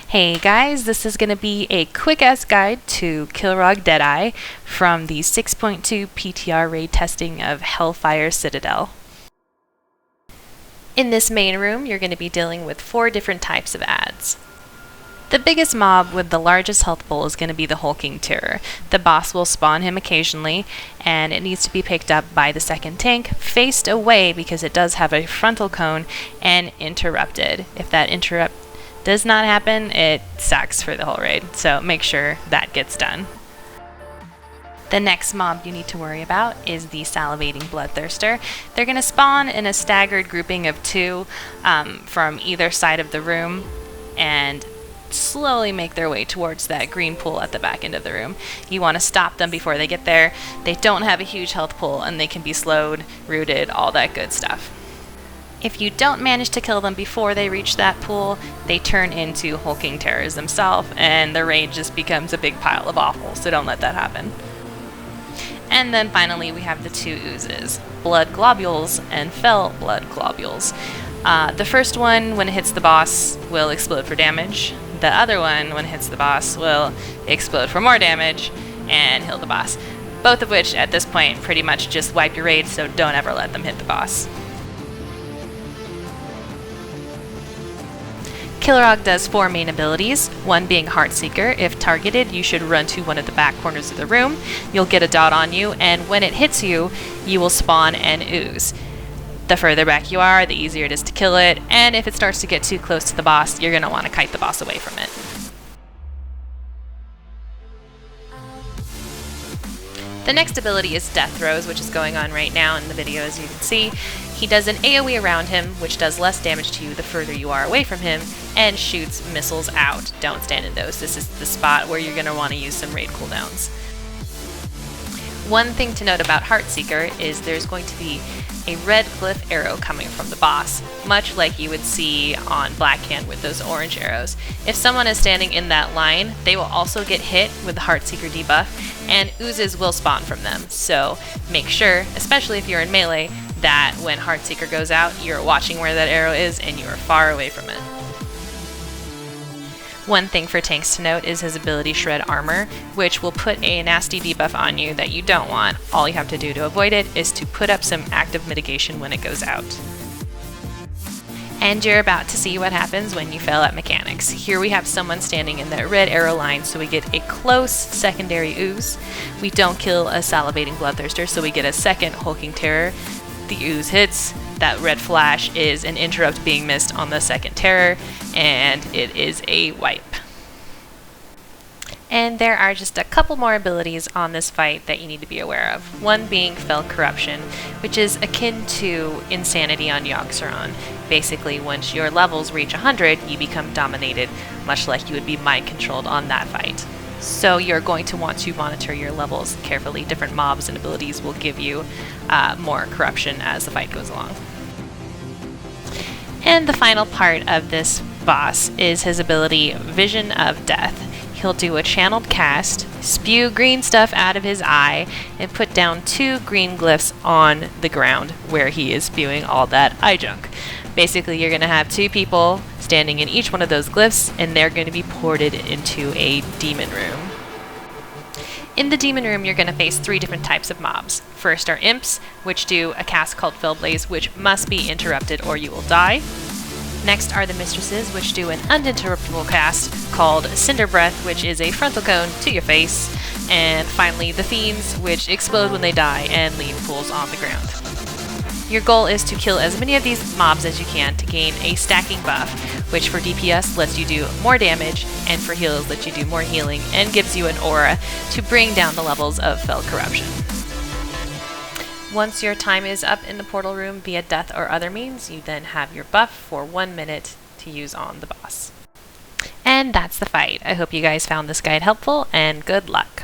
Hey guys, this is going to be a quick-ass guide to Kilrogg Deadeye from the 6.2 PTR raid testing of Hellfire Citadel. In this main room, you're going to be dealing with 4 different types of adds. The biggest mob with the largest health pool is going to be the Hulking Terror. The boss will spawn him occasionally, and it needs to be picked up by the second tank, faced away because it does have a frontal cone, and interrupted. If that interrupt does not happen, it sucks for the whole raid, so make sure that gets done. The next mob you need to worry about is the Salivating Bloodthirster. They're going to spawn in a staggered grouping of 2 from either side of the room and slowly make their way towards that green pool at the back end of the room. You want to stop them before they get there. They don't have a huge health pool and they can be slowed, rooted, all that good stuff. If you don't manage to kill them before they reach that pool, they turn into Hulking Terrors themselves, and the raid just becomes a big pile of awful, so don't let that happen. And then finally we have the 2 oozes, Blood Globules and Fell Blood Globules. The first one, when it hits the boss, will explode for damage. The other one, when it hits the boss, will explode for more damage and heal the boss. Both of which, at this point, pretty much just wipe your raid, so don't ever let them hit the boss. Kilrogg does 4 main abilities, one being Heartseeker. If targeted, you should run to one of the back corners of the room. You'll get a dot on you, and when it hits you, you will spawn an ooze. The further back you are, the easier it is to kill it, and if it starts to get too close to the boss, you're going to want to kite the boss away from it. The next ability is Death Throws, which is going on right now in the video, as you can see. He does an AoE around him, which does less damage to you the further you are away from him, and shoots missiles out. Don't stand in those. This is the spot where you're going to want to use some raid cooldowns. One thing to note about Heartseeker is there's going to be a red glyph arrow coming from the boss, much like you would see on Blackhand with those orange arrows. If someone is standing in that line, they will also get hit with the Heartseeker debuff, and oozes will spawn from them. So make sure, especially if you're in melee, that when Heartseeker goes out, you're watching where that arrow is and you are far away from it. One thing for tanks to note is his ability Shred Armor, which will put a nasty debuff on you that you don't want. All you have to do to avoid it is to put up some active mitigation when it goes out. And you're about to see what happens when you fail at mechanics. Here we have someone standing in that red arrow line, so we get a close secondary ooze. We don't kill a Salivating Bloodthirster, so we get a second Hulking Terror. The ooze hits, that red flash is an interrupt being missed on the second terror, and it is a wipe. And there are just a couple more abilities on this fight that you need to be aware of. One being Fell Corruption, which is akin to Insanity on Yoxeron. Basically, once your levels reach 100, you become dominated, much like you would be mind-controlled on that fight. So you're going to want to monitor your levels carefully. Different mobs and abilities will give you more corruption as the fight goes along. And the final part of this boss is his ability Vision of Death. He'll do a channeled cast, spew green stuff out of his eye, and put down 2 green glyphs on the ground where he is spewing all that eye junk. Basically, you're going to have 2 people standing in each one of those glyphs, and they're going to be ported into a demon room. In the demon room, you're going to face 3 different types of mobs. First are imps, which do a cast called Fellblaze, which must be interrupted or you will die. Next are the mistresses, which do an uninterruptible cast called Cinder Breath, which is a frontal cone to your face. And finally, the fiends, which explode when they die and leave pools on the ground. Your goal is to kill as many of these mobs as you can to gain a stacking buff, which for DPS lets you do more damage, and for heals lets you do more healing, and gives you an aura to bring down the levels of Fell Corruption. Once your time is up in the portal room via death or other means, you then have your buff for 1 minute to use on the boss. And that's the fight. I hope you guys found this guide helpful, and good luck.